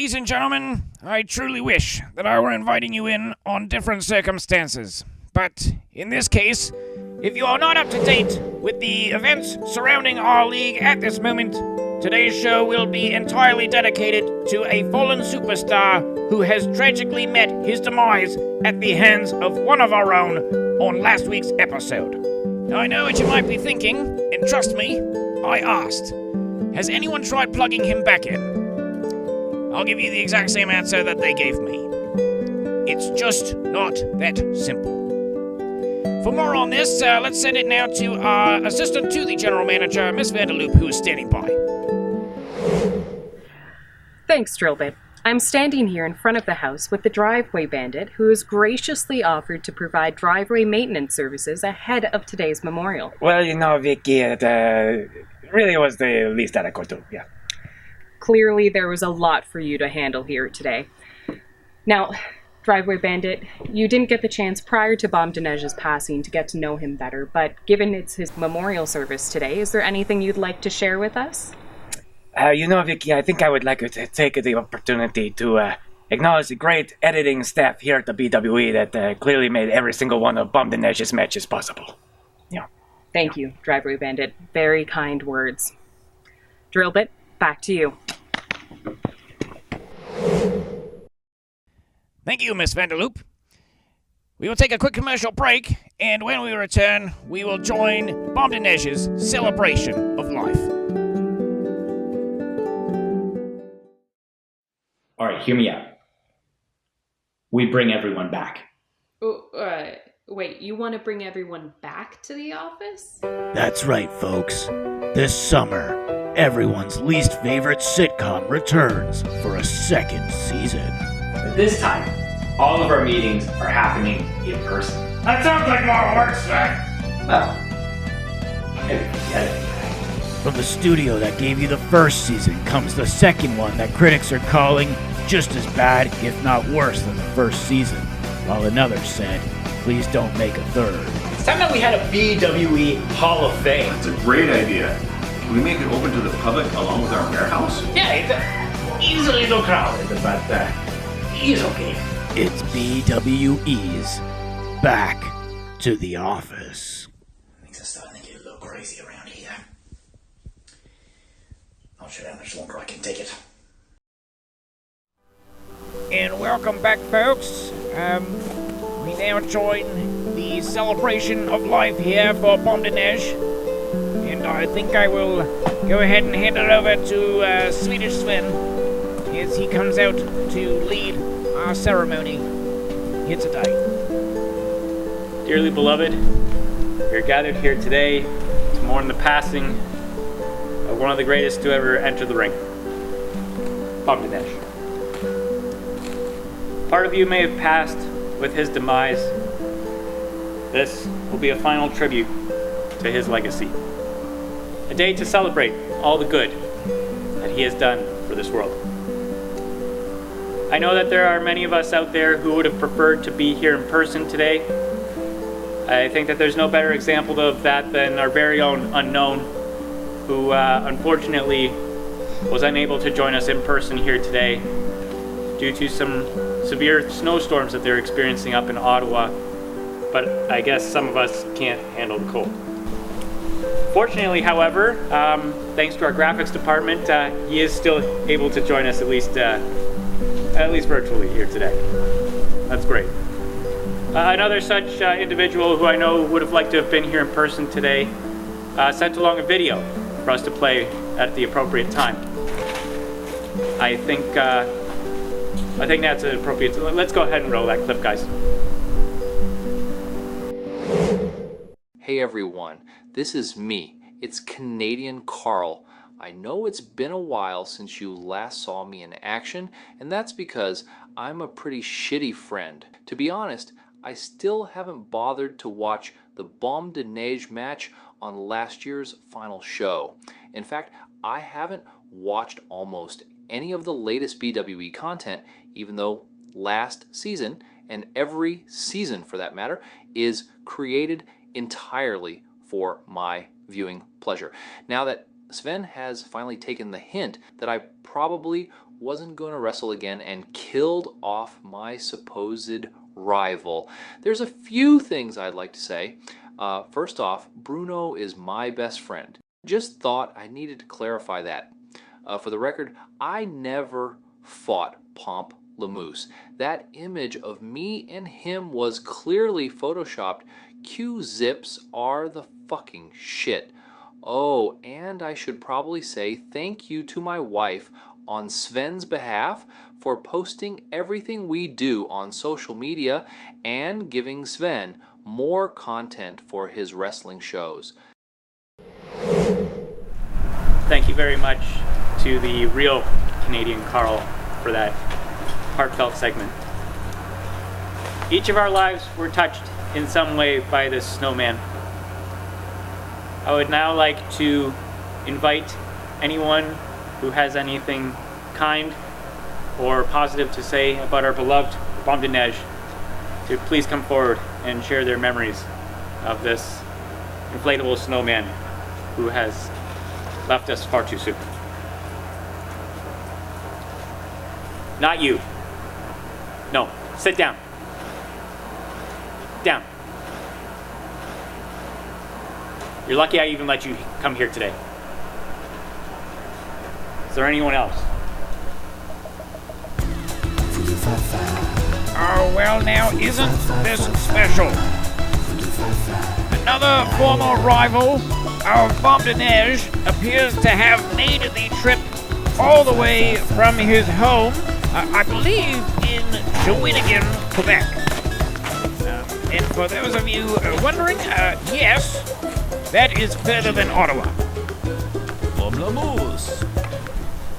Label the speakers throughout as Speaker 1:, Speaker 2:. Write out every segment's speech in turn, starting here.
Speaker 1: Ladies and gentlemen, I truly wish that I were inviting you in on different circumstances. But in this case, if you are not up to date with the events surrounding our league at this moment, today's show will be entirely dedicated to a fallen superstar who has tragically met his demise at the hands of one of our own on last week's episode. Now, I know what you might be thinking, and trust me, I asked. Has anyone tried plugging him back in? I'll give you the exact same answer that they gave me. It's just not that simple. For more on this, let's send it now to our assistant to the general manager, Miss Vanderloop, who is standing by.
Speaker 2: Thanks, Drillbit. I'm standing here in front of the house with the driveway bandit, who has graciously offered to provide driveway maintenance services ahead of today's memorial.
Speaker 3: Well, Vicky, it really was the least that I could do, yeah.
Speaker 2: Clearly, there was a lot for you to handle here today. Now, Driveway Bandit, you didn't get the chance prior to Bom de Neige's passing to get to know him better, but given it's his memorial service today, is there anything you'd like to share with us?
Speaker 3: Vicky, I think I would like to take the opportunity to acknowledge the great editing staff here at the BWE that clearly made every single one of Bom de Neige's matches possible. Yeah.
Speaker 2: Thank you, Driveway Bandit. Very kind words. Drillbit, back to you.
Speaker 1: Thank you, Miss Vanderloop. We will take a quick commercial break, and when we return, we will join Bom de Neige's celebration of life.
Speaker 4: All right, hear me out. We bring everyone back.
Speaker 2: Wait, you want to bring everyone back to the office?
Speaker 5: That's right, folks. This summer, everyone's least favorite sitcom returns for a second season.
Speaker 4: But this time, all of our meetings are happening in person.
Speaker 1: That sounds like more work, sir.
Speaker 4: Well, maybe forget it.
Speaker 5: From the studio that gave you the first season comes the second one that critics are calling just as bad, if not worse, than the first season, while another said, please don't make a third.
Speaker 4: It's time that we had a BWE Hall of Fame.
Speaker 6: That's a great idea. Can we make it open to the public along with our warehouse?
Speaker 4: Yeah, it's easily too crowded, but he's okay.
Speaker 5: It's BWE's Back to the Office.
Speaker 4: Things are starting to get a little crazy around here. I'll shut down much longer I can take it.
Speaker 1: And welcome back, folks. We now join the celebration of life here for Bom de Neige. And I think I will go ahead and hand it over to Swedish Sven as he comes out to lead our ceremony here today.
Speaker 7: Dearly beloved, we are gathered here today to mourn the passing of one of the greatest to ever enter the ring, Bom de Neige. Part of you may have passed with his demise. This will be a final tribute to his legacy. A day to celebrate all the good that he has done for this world. I know that there are many of us out there who would have preferred to be here in person today. I think that there's no better example of that than our very own Unknown, who unfortunately was unable to join us in person here today due to some severe snowstorms that they're experiencing up in Ottawa, but I guess some of us can't handle the cold. Fortunately, however, thanks to our graphics department, he is still able to join us at least virtually here today. That's great. Another such individual who I know would have liked to have been here in person today sent along a video for us to play at the appropriate time. I think that's appropriate. Let's go ahead and roll that clip, guys.
Speaker 8: Hey everyone, this is me. It's Canadian Carl. I know it's been a while since you last saw me in action, and that's because I'm a pretty shitty friend. To be honest, I still haven't bothered to watch the Bom de Neige match on last year's final show. In fact, I haven't watched almost any of the latest BWE content, even though last season, and every season for that matter, is created entirely for my viewing pleasure. Now that Sven has finally taken the hint that I probably wasn't going to wrestle again and killed off my supposed rival. There's a few things I'd like to say. First off, Bruno is my best friend. Just thought I needed to clarify that. For the record, I never fought Pomp Lamousse. That image of me and him was clearly photoshopped. Q-zips are the fucking shit. Oh, and I should probably say thank you to my wife on Sven's behalf for posting everything we do on social media and giving Sven more content for his wrestling shows.
Speaker 7: Thank you very much to the real Canadian Carl for that heartfelt segment. Each of our lives were touched in some way by this snowman. I would now like to invite anyone who has anything kind or positive to say about our beloved Bom de Neige to please come forward and share their memories of this inflatable snowman who has left us far too soon. Not you. No, sit down. Down. You're lucky I even let you come here today. Is there anyone else?
Speaker 1: Oh, well now, isn't this special? Another former rival of Bom de Neige appears to have made the trip all the way from his home, I believe in Shawinigan, Quebec. And for those of you wondering, yes, that is further than Ottawa.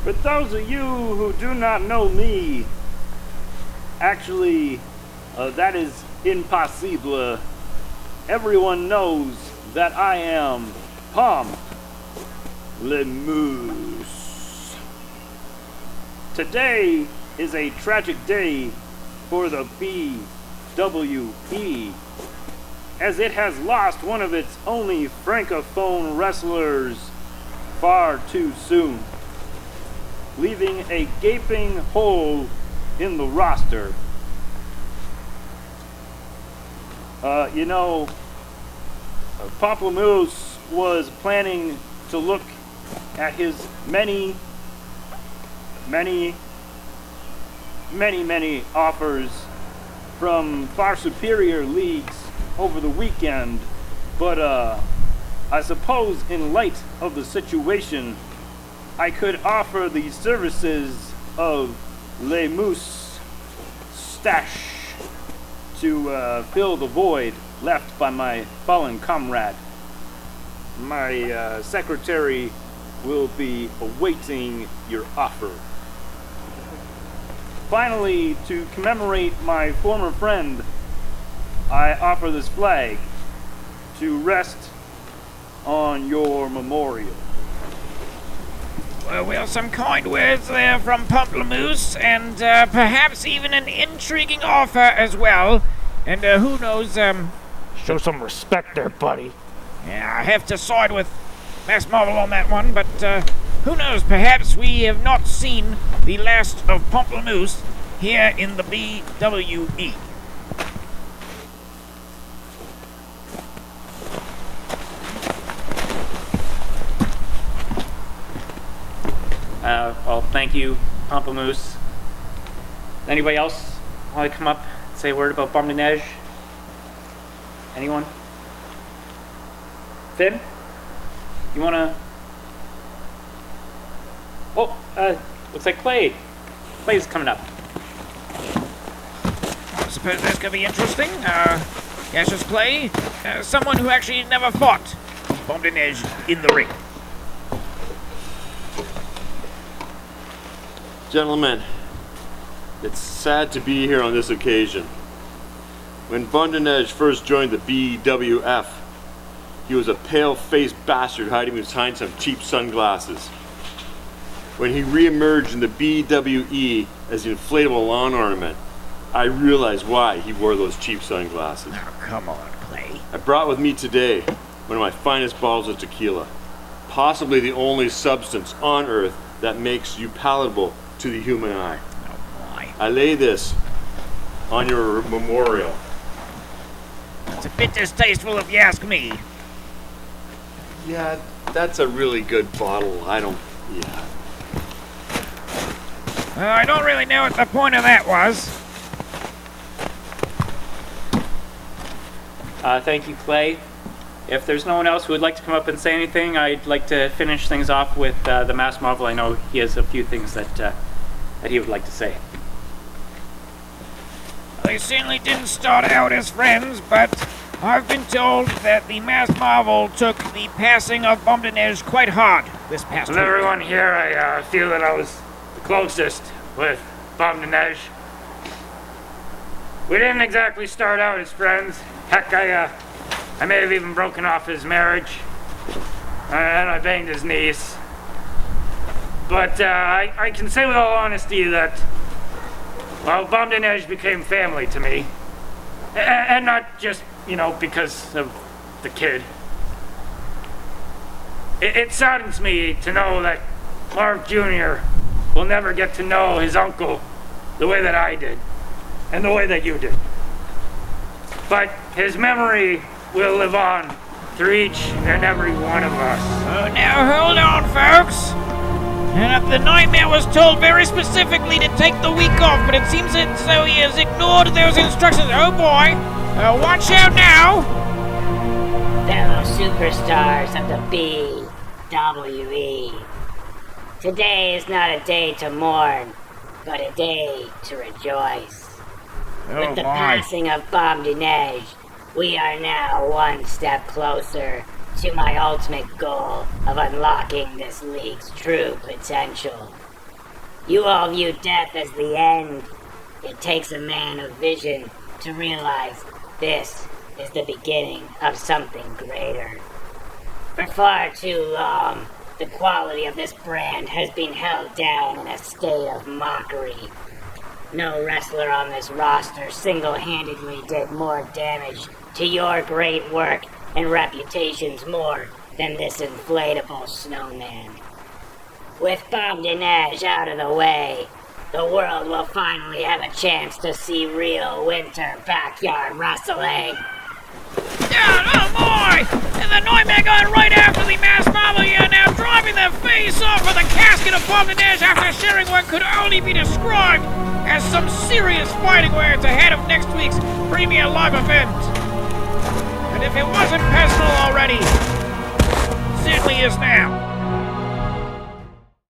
Speaker 9: For those of you who do not know me, actually, that is impossible. Everyone knows that I am Pomp Lamousse. Today is a tragic day for the BWE, as it has lost one of its only francophone wrestlers far too soon, leaving a gaping hole in the roster. Pomp Lamousse was planning to look at his many offers from far superior leagues over the weekend, but I suppose in light of the situation, I could offer the services of Lamousse Stash to fill the void left by my fallen comrade. My secretary will be awaiting your offer. Finally, to commemorate my former friend, I offer this flag to rest on your memorial.
Speaker 1: Well, some kind words there from Pomp Lamousse, and perhaps even an intriguing offer as well. And who knows,
Speaker 9: Show some respect there, buddy.
Speaker 1: yeah, I have to side with Mass Marvel on that one, but who knows, perhaps we have not seen the last of Pomp Lamousse here in the BWE.
Speaker 7: Well, thank you, Pomp Lamousse. Anybody else want to come up and say a word about Bom de Neige? Anyone? Finn? You wanna... Oh, looks like Clay. Clay's coming up.
Speaker 1: I suppose that's going to be interesting. Cassius Clay, someone who actually never fought Bom de Neige in the ring.
Speaker 10: Gentlemen, it's sad to be here on this occasion. When Bom de Neige first joined the BWF, he was a pale-faced bastard hiding behind some cheap sunglasses. When he re-emerged in the BWE as an inflatable lawn ornament, I realized why he wore those cheap sunglasses.
Speaker 1: Oh, come on, Clay.
Speaker 10: I brought with me today one of my finest bottles of tequila, possibly the only substance on Earth that makes you palatable to the human eye.
Speaker 1: Oh my.
Speaker 10: I lay this on your memorial.
Speaker 1: It's a bit distasteful if you ask me.
Speaker 10: Yeah, that's a really good bottle. Yeah.
Speaker 1: I don't really know what the point of that was.
Speaker 7: Thank you, Clay. If there's no one else who would like to come up and say anything, I'd like to finish things off with the Mass Marvel. I know he has a few things that he would like to say.
Speaker 1: They certainly didn't start out as friends, but I've been told that the Mass Marvel took the passing of Bom de Neige quite hard this past week.
Speaker 9: With everyone here, I feel that I was the closest with Bom de Neige. We didn't exactly start out as friends. Heck, I may have even broken off his marriage. And I banged his niece. But I can say with all honesty that, well, Bom de Neige became family to me. And not just, because of the kid. It saddens me to know that Marv Jr. will never get to know his uncle the way that I did. And the way that you did. But his memory will live on through each and every one of us.
Speaker 1: Oh, now hold on, folks. And the Nightmare was told very specifically to take the week off, but it seems as though he has ignored those instructions. Oh boy, watch out now.
Speaker 11: Fellow superstars of the BWE. Today is not a day to mourn, but a day to rejoice. With the passing of Bom de Neige, we are now one step closer to my ultimate goal of unlocking this league's true potential. You all view death as the end. It takes a man of vision to realize this is the beginning of something greater. For far too long, the quality of this brand has been held down in a state of mockery. No wrestler on this roster single-handedly did more damage to your great work and reputations more than this inflatable snowman. With Bom de Neige out of the way, the world will finally have a chance to see real winter backyard wrestling.
Speaker 1: Oh boy! And the Nightmare going right after the Mass Marvel here now, driving the face off of the casket of Bom de Neige after sharing what could only be described as some serious fighting words ahead of next week's premier live event. And if it wasn't personal already, it certainly is now.